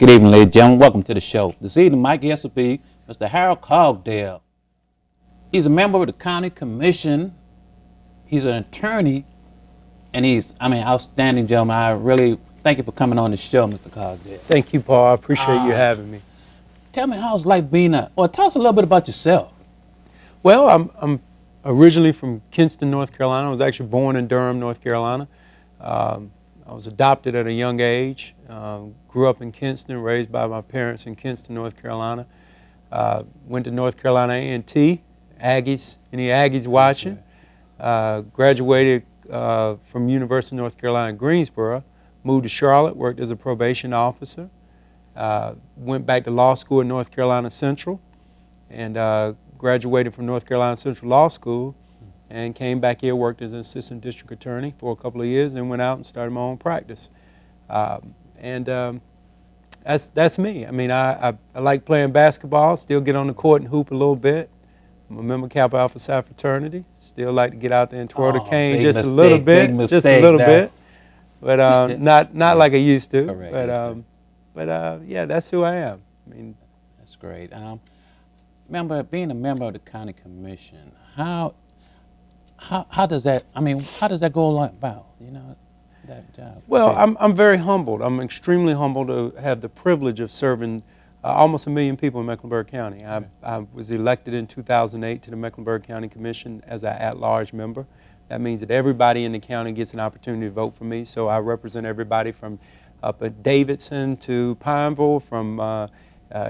Good evening, ladies and gentlemen. Welcome to the show. This evening, my guest will be Mr. Harold Cogdell. He's a member of the County Commission. He's an attorney, and he's, outstanding gentleman. I really thank you for coming on the show, Mr. Cogdell. Thank you, Paul. I appreciate you having me. Tell me how it's like being tell us a little bit about yourself. Well, I'm originally from Kinston, North Carolina. I was actually born in Durham, North Carolina. I was adopted at a young age. Grew up in Kinston, raised by my parents in Kinston, North Carolina. Went to North Carolina A&T, Aggies, any Aggies watching. Graduated from University of North Carolina, Greensboro. Moved to Charlotte, worked as a probation officer. Went back to law school at North Carolina Central, and graduated from North Carolina Central Law School, and came back here, worked as an assistant district attorney for a couple of years, and went out and started my own practice. That's me. I mean, I like playing basketball, still get on the court and hoop a little bit. I'm a member of Kappa Alpha Psi fraternity. Still like to get out there and twirl the cane just a little bit, but not like I used to. Correct. But yeah, that's who I am. I mean, that's great. Being a member of the County Commission, how does that? How does that go about? That job. Well, I'm very humbled. I'm extremely humbled to have the privilege of serving almost 1 million people in Mecklenburg County. I was elected in 2008 to the Mecklenburg County Commission as an at-large member. That means that everybody in the county gets an opportunity to vote for me. So I represent everybody from up at Davidson to Pineville, from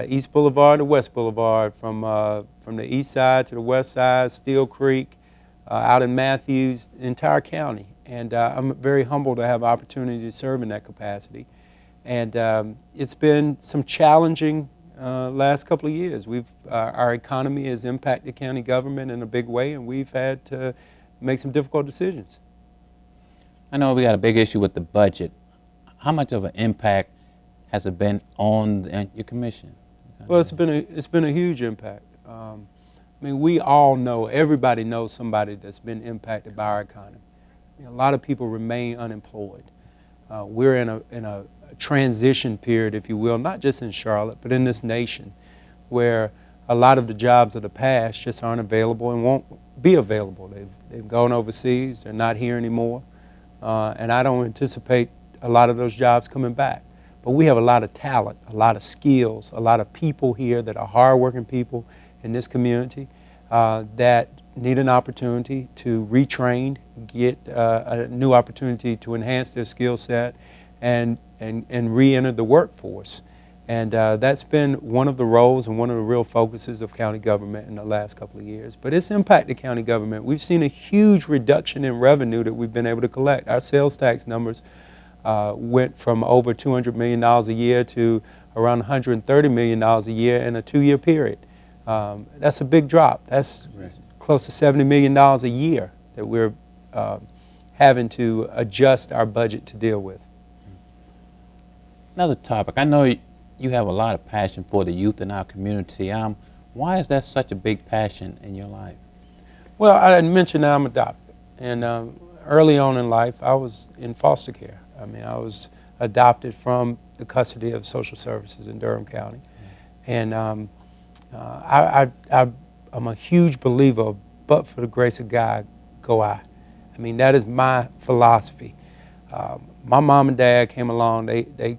East Boulevard to West Boulevard, from the east side to the west side, Steel Creek, out in Matthews, the entire county. And I'm very humbled to have an opportunity to serve in that capacity. And it's been some challenging last couple of years. Our economy has impacted county government in a big way, and we've had to make some difficult decisions. I know we got a big issue with the budget. How much of an impact has it been on your commission? Well, it's been a huge impact. I mean, we all know, everybody knows somebody that's been impacted by our economy. A lot of people remain unemployed. We're in a transition period, if you will, not just in Charlotte, but in this nation, where a lot of the jobs of the past just aren't available and won't be available. They've gone overseas, they're not here anymore, and I don't anticipate a lot of those jobs coming back. But we have a lot of talent, a lot of skills, a lot of people here that are hardworking people in this community that need an opportunity to retrain, get a new opportunity to enhance their skill set and re-enter the workforce. And that's been one of the roles and one of the real focuses of county government in the last couple of years. But it's impacted county government. We've seen a huge reduction in revenue that we've been able to collect. Our sales tax numbers went from over $200 million a year to around $130 million a year in a 2-year period. That's a big drop. That's close to $70 million a year that we're having to adjust our budget to deal with. Another topic. I know you have a lot of passion for the youth in our community. Why is that such a big passion in your life? Well, I mentioned that I'm adopted. And early on in life, I was in foster care. I mean, I was adopted from the custody of social services in Durham County. And I'm a huge believer, but for the grace of God, go I. I mean, that is my philosophy. My mom and dad came along, they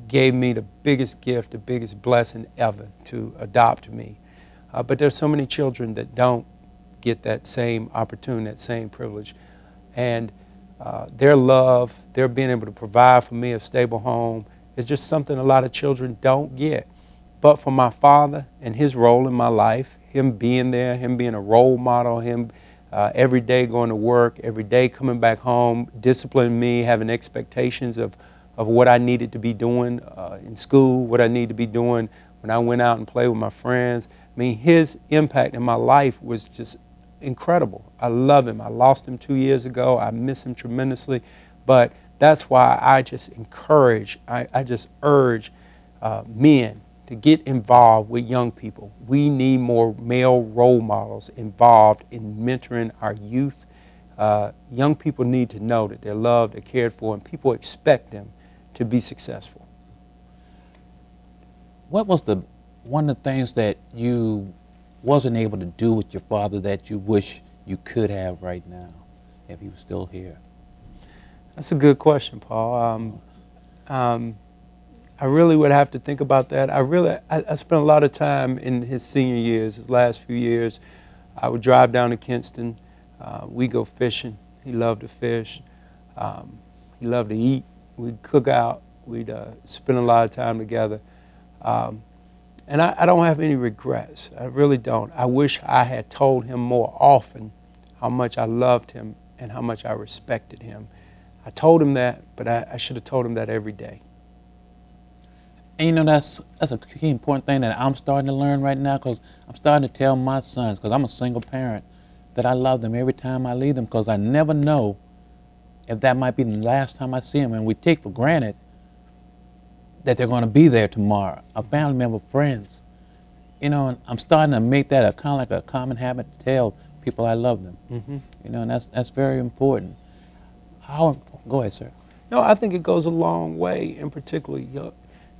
gave me the biggest gift, the biggest blessing ever to adopt me. But there's so many children that don't get that same opportunity, that same privilege. And their love, their being able to provide for me a stable home is just something a lot of children don't get. But for my father and his role in my life, him being there, him being a role model, him every day going to work, every day coming back home, disciplining me, having expectations of what I needed to be doing in school, what I needed to be doing when I went out and played with my friends. I mean, his impact in my life was just incredible. I love him. I lost him 2 years ago. I miss him tremendously. But that's why I just encourage, I just urge men to get involved with young people. We need more male role models involved in mentoring our youth. Young people need to know that they're loved, they're cared for, and people expect them to be successful. What was the one of the things that you wasn't able to do with your father that you wish you could have right now if he was still here? That's a good question, Paul. I really would have to think about that. I spent a lot of time in his senior years, his last few years. I would drive down to Kinston. We go fishing. He loved to fish. He loved to eat. We'd cook out. We'd spend a lot of time together. And I don't have any regrets. I really don't. I wish I had told him more often how much I loved him and how much I respected him. I told him that, but I should have told him that every day. And you know, that's a key important thing that I'm starting to learn right now, because I'm starting to tell my sons, because I'm a single parent, that I love them every time I leave them, because I never know if that might be the last time I see them. And we take for granted that they're going to be there tomorrow, a family member, friends. You know, and I'm starting to make that a kind of like a common habit to tell people I love them. Mm-hmm. You know, and that's very important. Go ahead, sir. No, I think it goes a long way, and particularly there are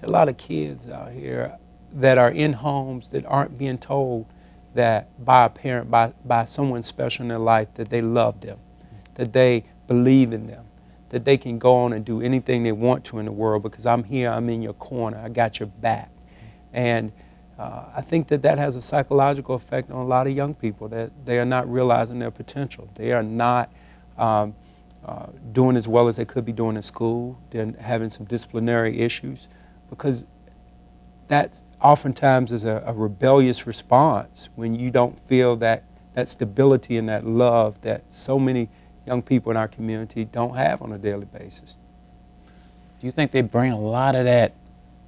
a lot of kids out here that are in homes that aren't being told that by a parent, by someone special in their life, that they love them, that they believe in them, that they can go on and do anything they want to in the world because I'm here, I'm in your corner, I got your back. And I think that has a psychological effect on a lot of young people, that they are not realizing their potential. They are not doing as well as they could be doing in school. They're having some disciplinary issues because that oftentimes is a rebellious response when you don't feel that stability and that love that so many young people in our community don't have on a daily basis. Do you think they bring a lot of that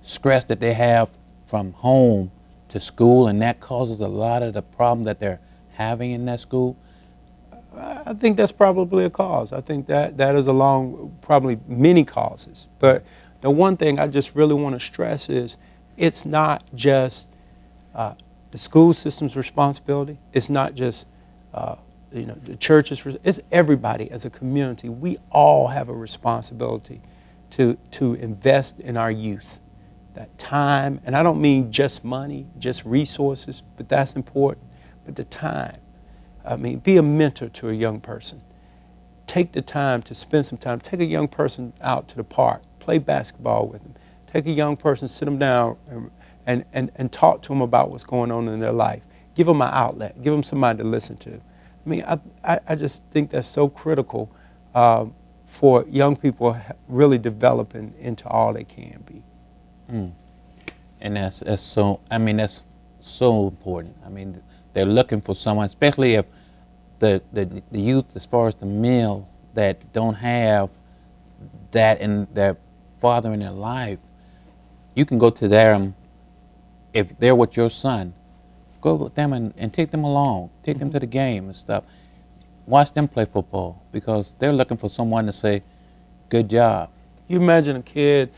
stress that they have from home to school, and that causes a lot of the problem that they're having in that school? I think that's probably a cause. I think that is along probably many causes. But the one thing I just really want to stress is it's not just the school system's responsibility. It's not just the church's. It's everybody as a community. We all have a responsibility to invest in our youth. That time, and I don't mean just money, just resources, but that's important. But the time. I mean, be a mentor to a young person. Take the time to spend some time. Take a young person out to the park. Play basketball with them. Take a young person, sit them down, and talk to them about what's going on in their life. Give them an outlet. Give them somebody to listen to. I mean, I just think that's so critical for young people really developing into all they can be. Mm. And that's so. I mean, that's so important. I mean, they're looking for someone, especially if the youth, as far as the male, that don't have that in their father in their life. You can go to them, if they're with your son, go with them and take them along, take them to the game and stuff. Watch them play football, because they're looking for someone to say, good job. You imagine a kid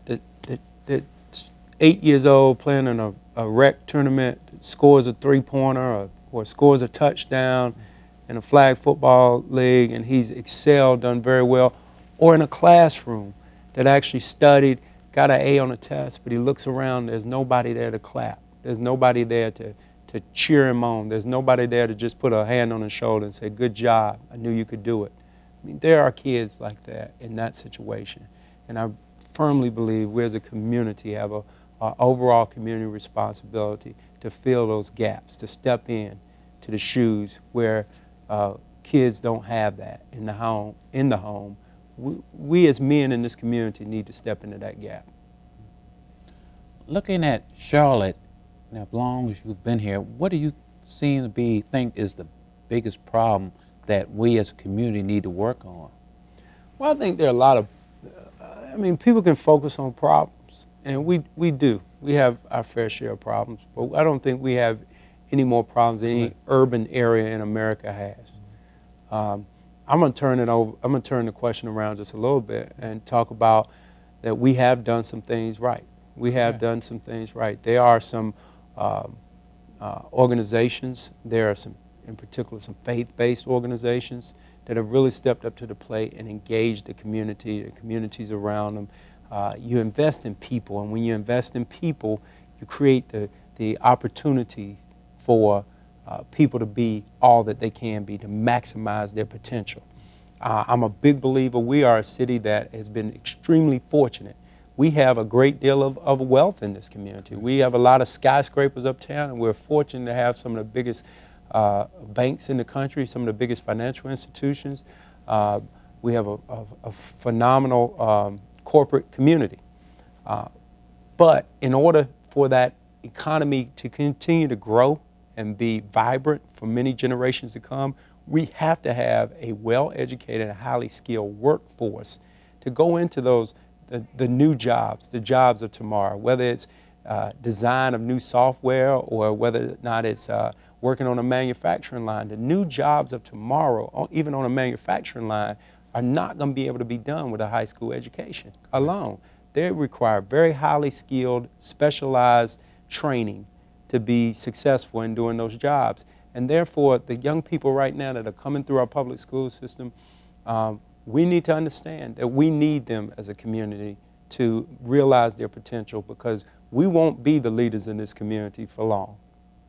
that's 8 years old playing in a rec tournament, that scores a three-pointer or scores a touchdown in a flag football league, and he's excelled, done very well, or in a classroom that actually studied, got an A on a test, but he looks around, there's nobody there to clap. There's nobody there to cheer him on. There's nobody there to just put a hand on his shoulder and say, good job, I knew you could do it. I mean, there are kids like that in that situation. And I firmly believe we as a community have an overall community responsibility to fill those gaps, to step in to the shoes where kids don't have that in the home. We as men in this community need to step into that gap. Looking at Charlotte, now, as long as you've been here, what do you think is the biggest problem that we as a community need to work on? Well, I think there are a lot of, people can focus on problems, and we do. We have our fair share of problems, but I don't think we have any more problems than any urban area in America has. I'm going to turn the question around just a little bit and talk about that we have done some things right. We have done some things right. There are some organizations, there are some, in particular, some faith-based organizations that have really stepped up to the plate and engaged the communities around them. You invest in people, and when you invest in people, you create the opportunity for people to be all that they can be, to maximize their potential. I'm a big believer we are a city that has been extremely fortunate. We have a great deal of wealth in this community. We have a lot of skyscrapers uptown, and we're fortunate to have some of the biggest banks in the country, some of the biggest financial institutions. We have a phenomenal corporate community. But in order for that economy to continue to grow and be vibrant for many generations to come, we have to have a well-educated and highly skilled workforce to go into the new jobs, the jobs of tomorrow, whether it's design of new software or whether or not it's working on a manufacturing line. The new jobs of tomorrow, even on a manufacturing line, are not going to be able to be done with a high school education alone. They require very highly skilled, specialized training to be successful in doing those jobs. And therefore, the young people right now that are coming through our public school system, we need to understand that we need them as a community to realize their potential, because we won't be the leaders in this community for long.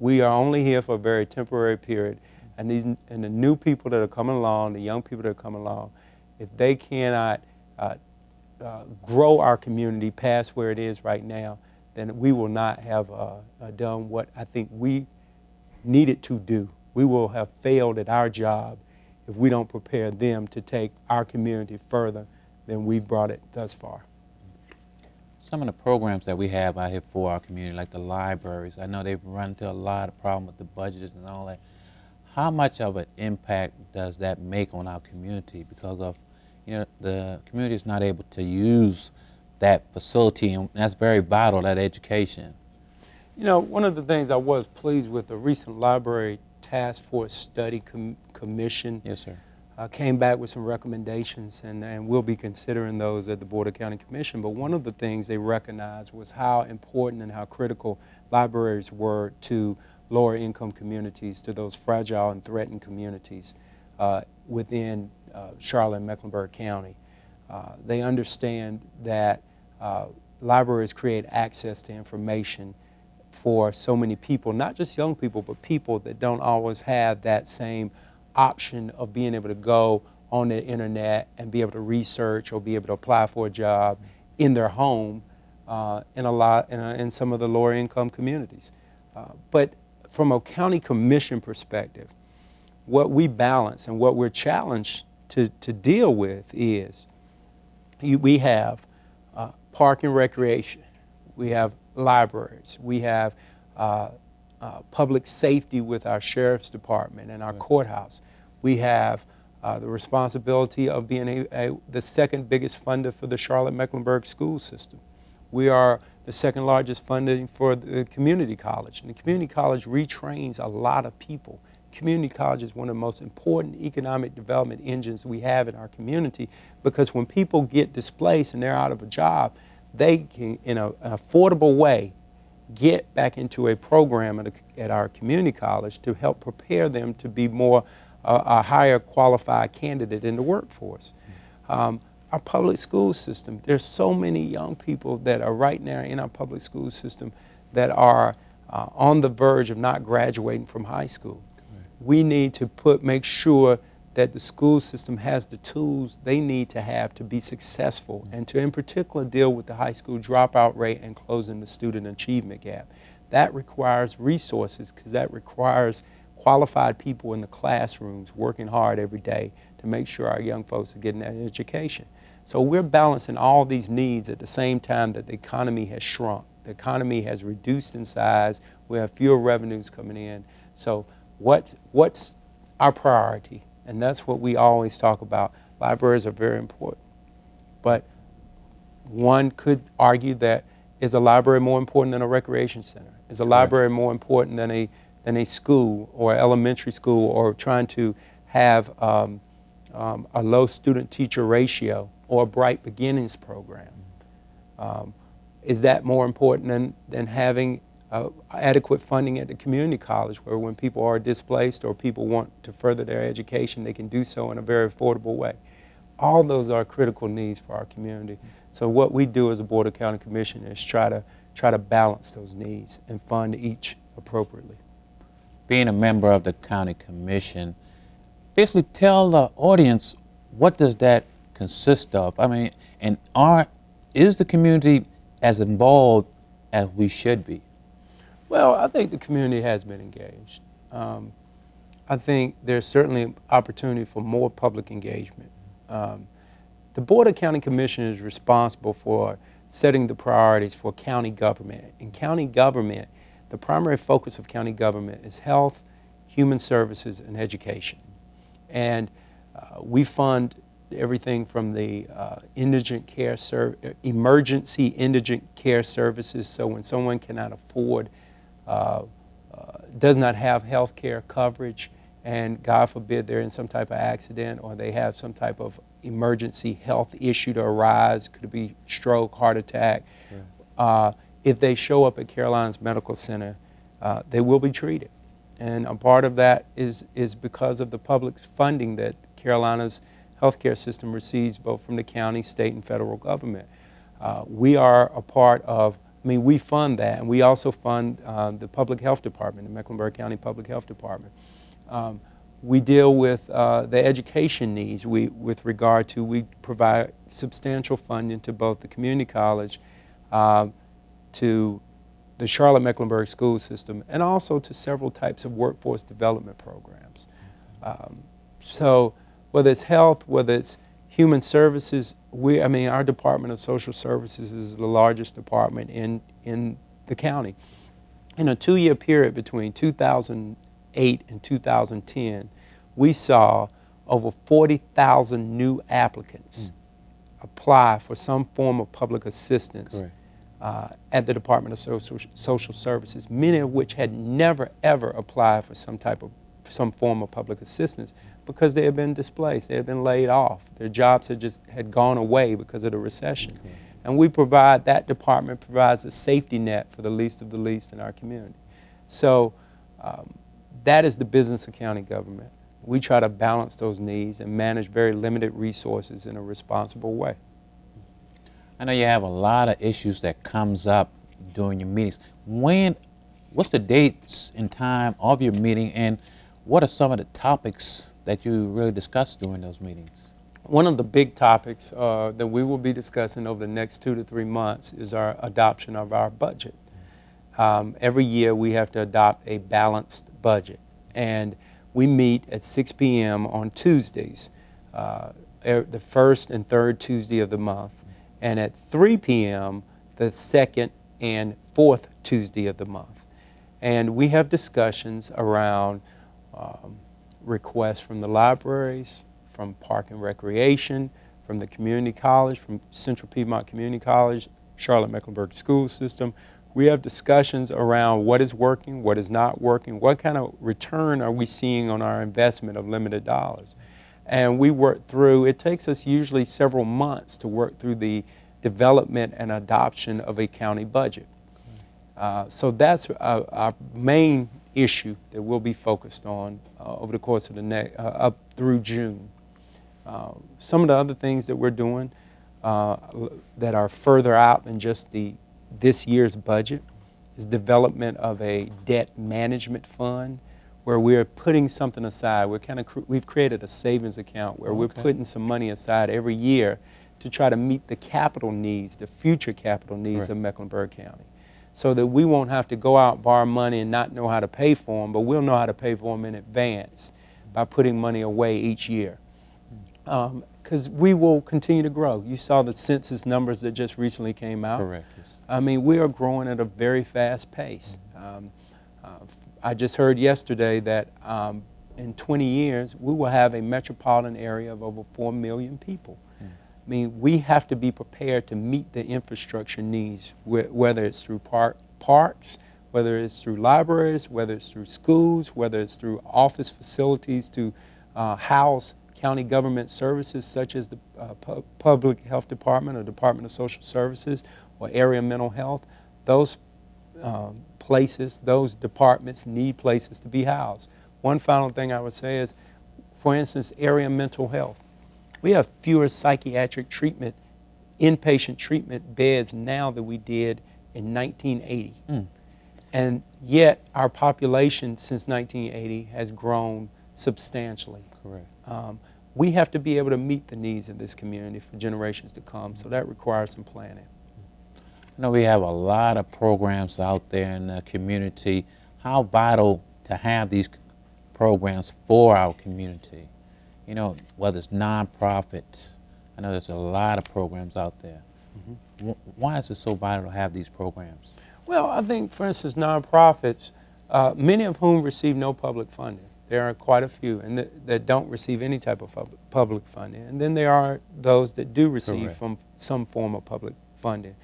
We are only here for a very temporary period. And the new people that are coming along, the young people that are coming along, if they cannot grow our community past where it is right now, then we will not have done what I think we needed to do. We will have failed at our job if we don't prepare them to take our community further than we've brought it thus far. Some of the programs that we have out here for our community, like the libraries, I know they've run into a lot of problems with the budgets and all that. How much of an impact does that make on our community because of, the community is not able to use that facility, and that's very vital, that education? One of the things I was pleased with, the recent Library Task Force Study Commission. Yes, sir. Came back with some recommendations, and we'll be considering those at the Board of County Commission. But one of the things they recognized was how important and how critical libraries were to lower income communities, to those fragile and threatened communities within Charlotte and Mecklenburg County. They understand that libraries create access to information for so many people, not just young people, but people that don't always have that same option of being able to go on the internet and be able to research or be able to apply for a job in their home in some of the lower income communities. But from a county commission perspective, what we balance and what we're challenged to deal with is we have park and recreation, we have libraries, we have public safety with our sheriff's department and our courthouse. We have the responsibility of being the second biggest funder for the Charlotte-Mecklenburg school system. We are the second largest funding for the community college, and the community college retrains a lot of people. Community college is one of the most important economic development engines we have in our community, because when people get displaced and they're out of a job, they can, in an affordable way, get back into a program at our community college to help prepare them to be more a higher qualified candidate in the workforce. Our public school system, there's so many young people that are right now in our public school system that are on the verge of not graduating from high school. We need to make sure that the school system has the tools they need to have to be successful, and to in particular deal with the high school dropout rate and closing the student achievement gap. That requires resources, because that requires qualified people in the classrooms working hard every day to make sure our young folks are getting that education. So we're balancing all these needs at the same time that the economy has shrunk. The economy has reduced in size. We have fewer revenues coming in. So what's our priority? And that's what we always talk about. Libraries are very important. But one could argue that, is a library more important than a recreation center? Is a library more important than a school or elementary school, or trying to have a low student-teacher ratio or a Bright Beginnings program? Is that more important than having adequate funding at the community college, where when people are displaced or people want to further their education, they can do so in a very affordable way? All those are critical needs for our community. So what we do as a Board of County Commission is try to try to balance those needs and fund each appropriately. Being a member of the county commission, basically tell the audience what does that consist of? I mean, and is the community as involved as we should be? Well, I think the community has been engaged. I think there's certainly opportunity for more public engagement. The Board of County Commissioners is responsible for setting the priorities for county government. In county government, the primary focus of county government is health, human services, and education. And we fund everything from the emergency indigent care services, so when someone cannot afford, does not have health care coverage, and God forbid they're in some type of accident or they have some type of emergency health issue to arise, could be stroke, heart attack. Right. If they show up at Carolinas Medical Center, they will be treated. And a part of that is because of the public funding that Carolina's healthcare system receives both from the county, state, and federal government. We are a part of, we fund that, and we also fund the public health department, the Mecklenburg County Public Health Department. We deal with the education needs we provide substantial funding to both the community college, to the Charlotte Mecklenburg school system, and also to several types of workforce development programs. So whether it's health, whether it's human services, our Department of Social Services is the largest department in the county. In a 2-year period between 2008 and 2010, we saw over 40,000 new applicants apply for some form of public assistance at the Department of Social Services, many of which had never ever applied for some form of public assistance because they had been displaced, they had been laid off, their jobs had gone away because of the recession. And that department provides a safety net for the least of the least in our community. So that is the business of county government. We try to balance those needs and manage very limited resources in a responsible way. I know you have a lot of issues that comes up during your meetings. What's the dates and time of your meeting, and what are some of the topics that you really discuss during those meetings? One of the big topics that we will be discussing over the next 2 to 3 months is our adoption of our budget. Every year we have to adopt a balanced budget, and we meet at 6 p.m. on Tuesdays, the first and third Tuesday of the month, and at 3 p.m. the second and fourth Tuesday of the month. And we have discussions around requests from the libraries, from Park and Recreation, from the community college, from Central Piedmont Community College, Charlotte Mecklenburg School System. We have discussions around what is working, what is not working, what kind of return are we seeing on our investment of limited dollars. And we work through, it takes us usually several months to work through the development and adoption of a county budget. So that's our main issue that we'll be focused on over the course of the up through June. Some of the other things that we're doing that are further out than just this year's budget is development of a debt management fund where we're putting something aside. We've created a savings account where we're putting some money aside every year to try to meet the capital needs, the future capital needs of Mecklenburg County, so that we won't have to go out and borrow money and not know how to pay for them, but we'll know how to pay for them in advance by putting money away each year. Because we will continue to grow. You saw the census numbers that just recently came out. Correct. We are growing at a very fast pace. I just heard yesterday that in 20 years, we will have a metropolitan area of over 4 million people. We have to be prepared to meet the infrastructure needs, whether it's through parks, whether it's through libraries, whether it's through schools, whether it's through office facilities to house county government services such as the Public Health Department or Department of Social Services or Area Mental Health. Those places, those departments need places to be housed. One final thing I would say is, for instance, Area Mental Health. We have fewer psychiatric treatment, inpatient treatment beds now than we did in 1980. Mm. And yet our population since 1980 has grown substantially. Correct. We have to be able to meet the needs of this community for generations to come, so that requires some planning. You know, we have a lot of programs out there in the community. How vital to have these programs for our community. You know, whether it's nonprofit, I know there's a lot of programs out there. Why is it so vital to have these programs? Well, I think, for instance, nonprofits, many of whom receive no public funding. There are quite a few and that don't receive any type of public funding. And then there are those that do receive from some form of public funding.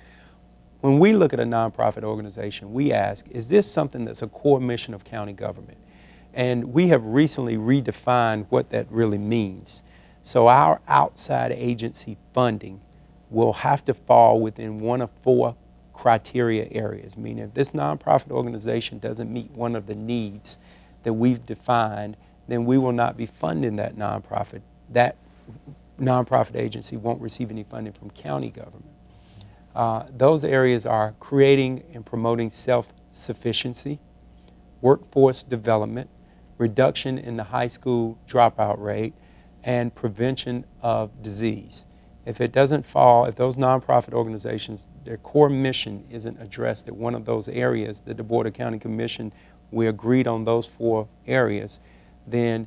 When we look at a nonprofit organization, we ask, is this something that's a core mission of county government? And we have recently redefined what that really means. So our outside agency funding will have to fall within one of 4 criteria areas, meaning if this nonprofit organization doesn't meet one of the needs that we've defined, then we will not be funding that nonprofit. That nonprofit agency won't receive any funding from county government. Those areas are creating and promoting self-sufficiency, workforce development, reduction in the high school dropout rate, and prevention of disease. If it doesn't fall, if those nonprofit organizations, their core mission isn't addressed at one of those areas that the Board of County Commission, we agreed on those 4 areas, then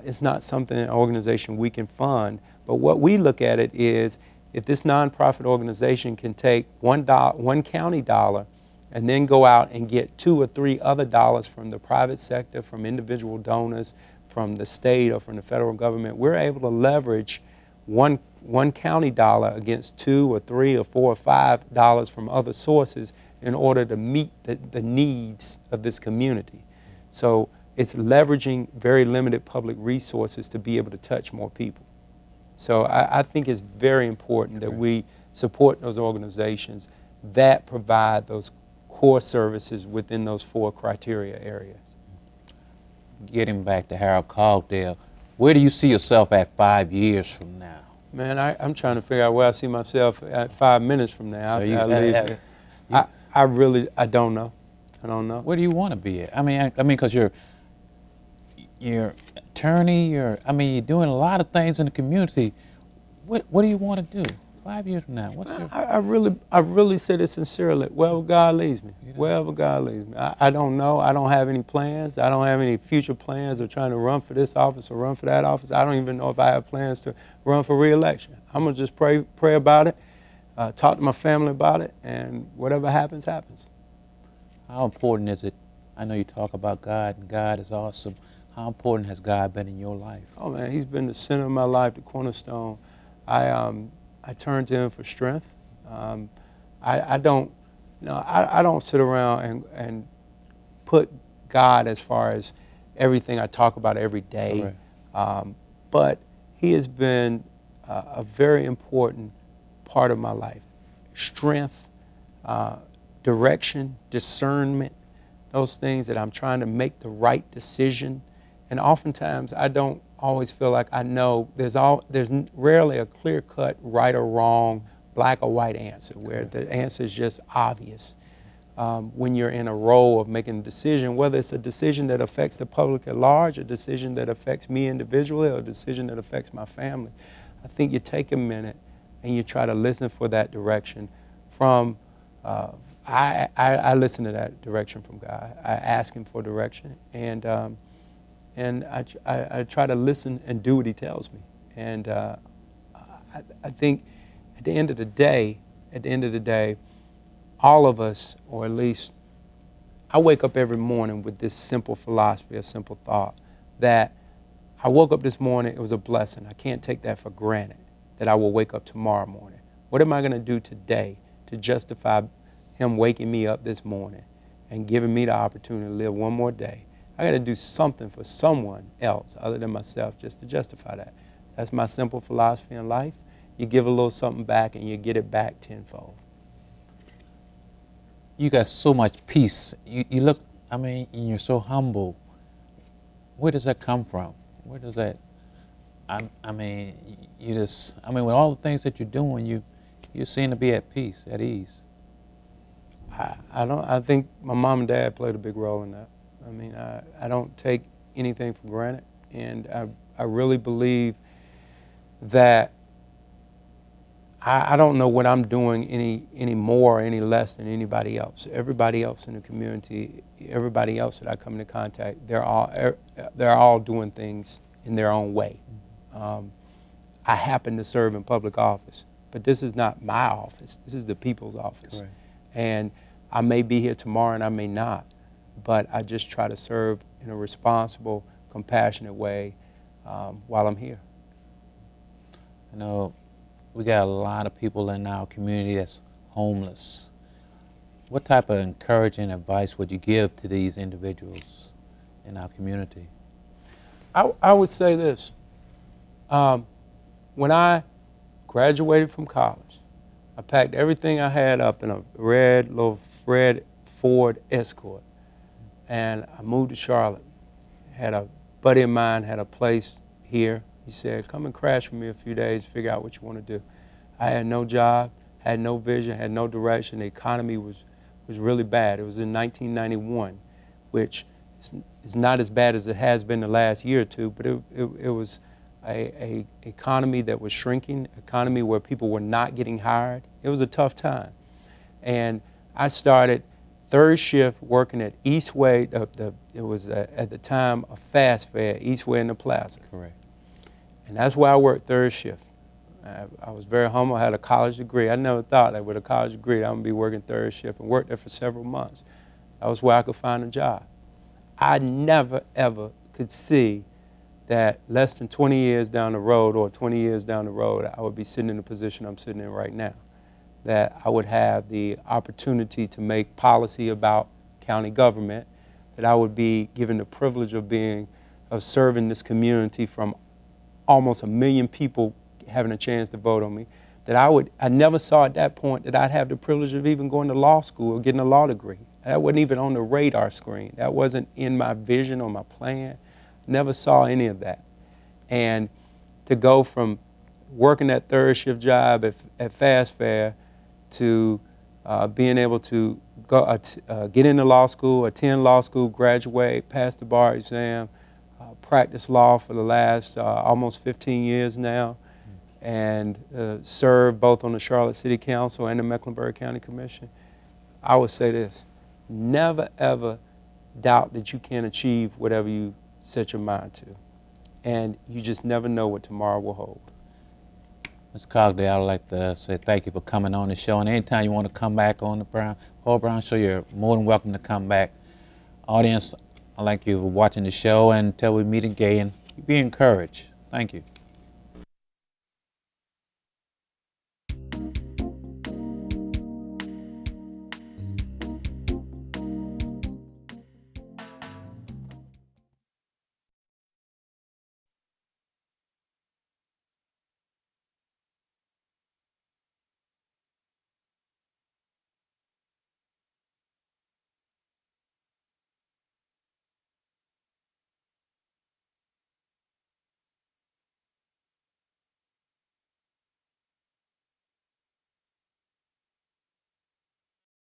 it's not something, an organization we can fund. But what we look at it is, if this nonprofit organization can take one county dollar and then go out and get 2 or 3 other dollars from the private sector, from individual donors, from the state or from the federal government, we're able to leverage one county dollar against 2 or 3 or 4 or 5 dollars from other sources in order to meet the needs of this community. So it's leveraging very limited public resources to be able to touch more people. So I think it's very important that we support those organizations that provide those core services within those 4 criteria areas. Getting back to Harold Cogdell, where do you see yourself at 5 years from now? Man, I'm trying to figure out where I see myself at 5 minutes from now. So I don't know. I don't know. Where do you want to be at? I mean, because you're attorney. You're doing a lot of things in the community. What do you want to do 5 years from now? I really said it sincerely. Wherever God leads me. Wherever God leads me. I don't know. I don't have any plans. I don't have any future plans of trying to run for this office or run for that office. I don't even know if I have plans to run for re-election. I'm gonna just pray about it, talk to my family about it, and whatever happens, happens. How important is it? I know you talk about God, and God is awesome. How important has God been in your life? Oh man, He's been the center of my life, the cornerstone. I turn to Him for strength. I don't sit around and put God as far as everything I talk about every day. But He has been a very important part of my life. Strength, direction, discernment, those things that I'm trying to make the right decision. And oftentimes I don't always feel like I know. There's rarely a clear-cut right or wrong, black or white answer where the answer is just obvious. When you're in a role of making a decision, whether it's a decision that affects the public at large, a decision that affects me individually, or a decision that affects my family, I think you take a minute and you try to listen for that direction from, I listen to that direction from God. I ask Him for direction, and I try to listen and do what He tells me. And I think at the end of the day, all of us, or at least I wake up every morning with this simple philosophy, a simple thought, that I woke up this morning, it was a blessing. I can't take that for granted, that I will wake up tomorrow morning. What am I going to do today to justify Him waking me up this morning and giving me the opportunity to live one more day? I got to do something for someone else other than myself just to justify that. That's my simple philosophy in life. You give a little something back and you get it back tenfold. You got so much peace. You look, and you're so humble. Where does that come from? Where does that, with all the things that you're doing, you seem to be at peace, at ease. I think my mom and dad played a big role in that. I mean, I don't take anything for granted, and I really believe that I don't know what I'm doing any more or any less than anybody else. Everybody else in the community, everybody else that I come into contact, they're all doing things in their own way. I happen to serve in public office, but this is not my office. This is the people's office. Correct. And I may be here tomorrow and I may not, but I just try to serve in a responsible, compassionate way while I'm here. You know, we got a lot of people in our community that's homeless. What type of encouraging advice would you give to these individuals in our community? I would say this. When I graduated from college, I packed everything I had up in a little red Ford Escort, and I moved to Charlotte. Had a buddy of mine had a place here. He said, come and crash with me a few days, figure out what you want to do. I had no job, had no vision, had no direction. The economy was really bad. It was in 1991, which is not as bad as it has been the last year or two, but it was a economy that was shrinking, economy where people were not getting hired. It was a tough time. And I started third shift working at Eastway. It was at the time a fast fare, Eastway in the Plaza. Correct. And that's where I worked third shift. I was very humble. I had a college degree. I never thought that with a college degree I'm going to be working third shift, and worked there for several months. That was where I could find a job. I never, ever could see that less than 20 years down the road, or 20 years down the road, I would be sitting in the position I'm sitting in right now. That I would have the opportunity to make policy about county government, that I would be given the privilege of serving this community from almost 1 million people having a chance to vote on me, that I never saw at that point that I'd have the privilege of even going to law school or getting a law degree. That wasn't even on the radar screen. That wasn't in my vision or my plan. Never saw any of that. And to go from working that third shift job at Fast Fare to being able to go get into law school, attend law school, graduate, pass the bar exam, practice law for the last almost 15 years now, and serve both on the Charlotte City Council and the Mecklenburg County Commission. I would say this: never ever doubt that you can achieve whatever you set your mind to, and you just never know what tomorrow will hold. Mr. Cogdell, I'd like to say thank you for coming on the show, and anytime you want to come back on the Harold Brown Show, you're more than welcome to come back. Audience, I'd like you for watching the show, and until we meet again, be encouraged. Thank you.